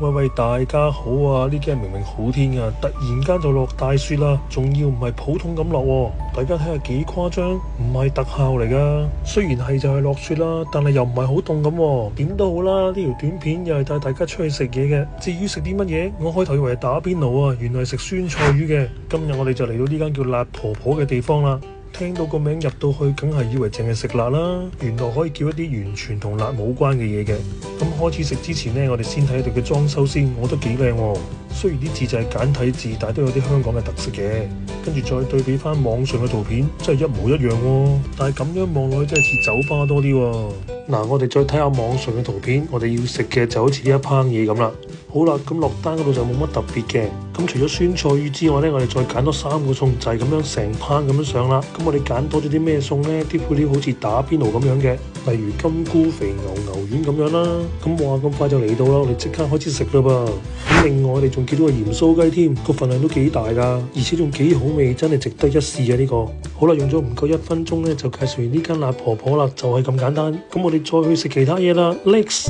喂，大家好啊！呢幾日明明好天啊，突然間就落大雪啦，仲要唔係普通咁落喎，大家睇下幾誇張，唔係特效嚟噶。雖然係就係落雪啦，但係又唔係好凍咁喎。點都好啦，呢條短片又係帶大家出去食嘢嘅。至於食啲乜嘢，我開頭以為係打邊爐啊，原來係食酸菜魚嘅。今日我哋就嚟到呢間叫辣婆婆嘅地方啦。聽到個名入到去，梗係以為淨係食辣啦，原來可以叫一啲完全同辣冇關嘅嘢嘅。咁開始食之前呢，我哋先睇佢嘅裝修先，我覺得幾靚喎。雖然啲字就係簡體字，但係都有啲香港嘅特色嘅。跟住再對比翻網上嘅圖片，真係一模一樣喎。但係咁樣望落去真係似酒吧多啲喎。嗱，我哋再睇下網上嘅圖片，我哋要食嘅就好似呢一烹嘢咁啦。好啦，咁落單嗰度就冇乜特別嘅。咁除咗酸菜魚之外呢，我哋再揀多3個餸，就係咁樣成烹咁樣上啦。咁我哋揀多咗啲咩餸呢？啲配料好似打邊爐咁樣嘅，例如金菇肥牛丸咁樣啦。咁哇，咁快就嚟到啦，我哋即刻開始食啦噃。咁另外我哋仲見到個鹽酥雞添，個份量都幾大㗎，而且仲幾好味，真係值得一試啊！呢個好啦，用咗唔夠1分鐘呢，就介紹完呢間辣婆婆啦，就係咁簡單。咁我哋再去食其他嘢啦 ，Next。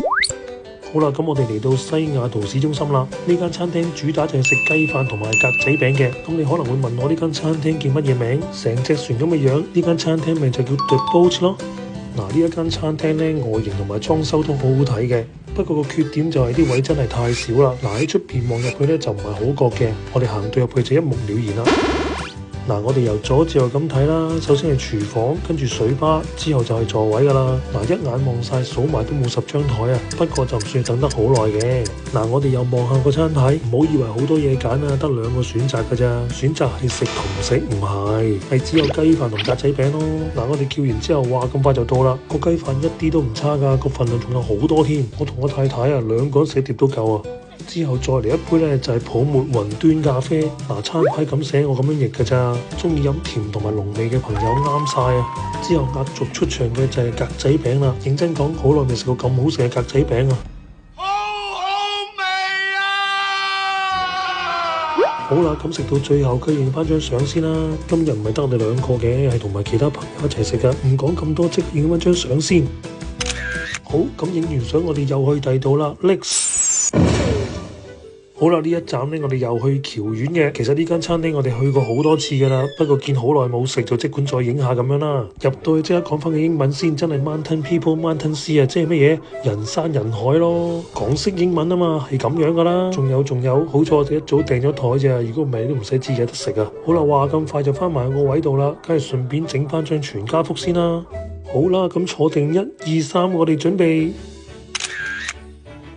好啦，咁我哋嚟到西雅圖市中心啦。呢間餐廳主打就係食雞飯同埋格仔餅嘅。咁你可能會問我呢間餐廳叫乜嘢名？成隻船咁嘅樣，呢間餐廳名就叫 The Boat 咯。嗱，呢一間餐廳呢，外形同埋裝修都好好睇嘅。不過個缺點就係啲位真係太少啦。嗱，喺出邊望入去呢，就唔係好覺嘅，我哋行到入去就一目了然啦。嗱，我哋由左至右咁睇啦，首先係廚房，跟住水吧，之後就係座位㗎啦。嗱，一眼望晒，數埋都冇10張台啊，不過就唔算等得好耐嘅。嗱，我哋又望下個餐牌，唔好以為好多嘢揀啊，得2個選擇㗎咋，選擇係食同唔食，唔係只有雞飯同格仔餅咯。嗱，我哋叫完之後，哇，咁快就到啦，個雞飯一啲都唔差㗎，個份量仲有好多添，我同我太太啊2個人食碟都夠啊。之後再嚟一杯呢，就係泡沫雲端咖啡。嗱，餐牌咁寫，我咁樣譯㗎咋。中意飲甜同埋濃味嘅朋友啱晒啊！之後壓軸出場嘅就係格仔餅啦。認真講，好耐未食過咁好食嘅格仔餅啊！好好味啊！好啦，咁食到最後，佢影翻張相先啦。今日唔係得我哋2個嘅，係同埋其他朋友一齊食㗎。唔講咁多，即刻影翻張相先。好，咁影完相，我哋又去第二度啦。Next。好啦，呢一站呢，我哋又去橋苑嘅。其實呢間餐廳我哋去過好多次㗎啦，不過見好耐冇食，就即管再影下咁樣啦。入到去即刻講翻個英文先，真係 Mountain People Mountain Sea 啊，即係乜嘢？人山人海咯，港式英文啊嘛，係咁樣㗎啦。仲有，好彩我哋一早訂咗台咋，如果唔係都唔使知有得食啊。好啦，話咁快就翻埋個位度啦，梗係順便整翻張全家福先啦。好啦，咁坐定1、2、3，我哋準備。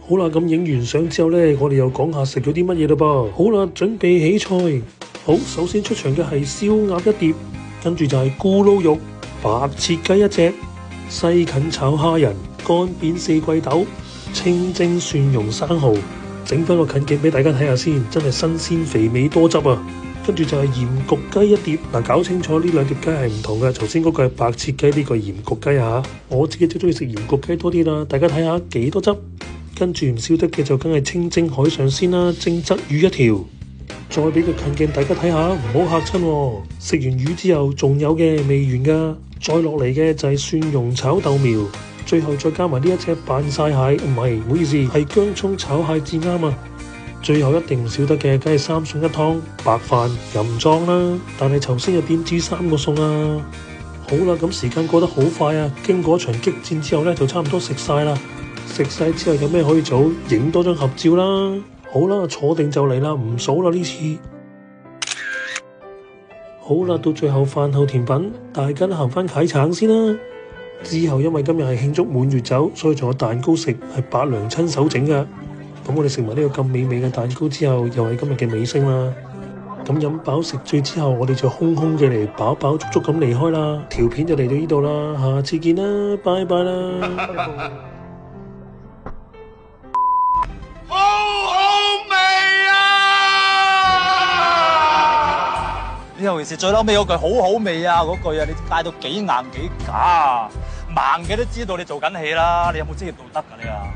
好啦，咁影完相之後呢，我哋又講下食咗啲乜嘢啦噃。好啦，準備起菜。好，首先出場嘅係燒鴨1碟，跟住就係咕嚕肉、白切雞1隻、西芹炒蝦仁、乾煸四季豆、清蒸蒜蓉生蠔。整翻個近景俾大家睇下先，真係新鮮肥美多汁啊！跟住就係鹽焗雞1碟。嗱，搞清楚呢2碟雞係唔同嘅，頭先嗰個係白切雞，呢個鹽焗雞啊。我自己最中意食鹽焗雞多啲啦，大家睇下幾多汁。跟住唔少得嘅就梗係清蒸海上鮮啦，蒸鯽魚1條。再俾個近鏡大家睇下，唔好嚇親喎。食完魚之後仲有嘅未完㗎，再落嚟嘅就係蒜蓉炒豆苗，最後再加埋呢一隻扮晒蟹，唔好意思，係薑葱炒蟹至啱啊。最後一定唔少得嘅，梗係3餸1湯，白飯任裝啦。但係頭先又點止3個餸啊？好啦，咁時間過得好快啊！經過一場激戰之後呢，就差唔多食晒啦。食晒之後有咩可以做？影多張合照啦！好啦，坐定就嚟啦，唔數啦呢次。好啦，到最後飯後甜品，大家都行返啟橙先啦。之後因為今日係慶祝滿月酒，所以仲有蛋糕食，係伯娘親手整㗎。咁我哋食埋呢個咁美味嘅蛋糕之後，又係今日嘅尾聲啦。咁飲飽食醉之後，我哋就空空嘅嚟飽飽足足咁離開啦。條片就嚟到呢度啦，下次見啦，拜拜啦。尤其是最嬲尾嗰句好好味啊嗰句啊，你帶到幾硬幾假啊，盲嘅都知道你做緊戲啦，你有冇職業道德㗎你啊？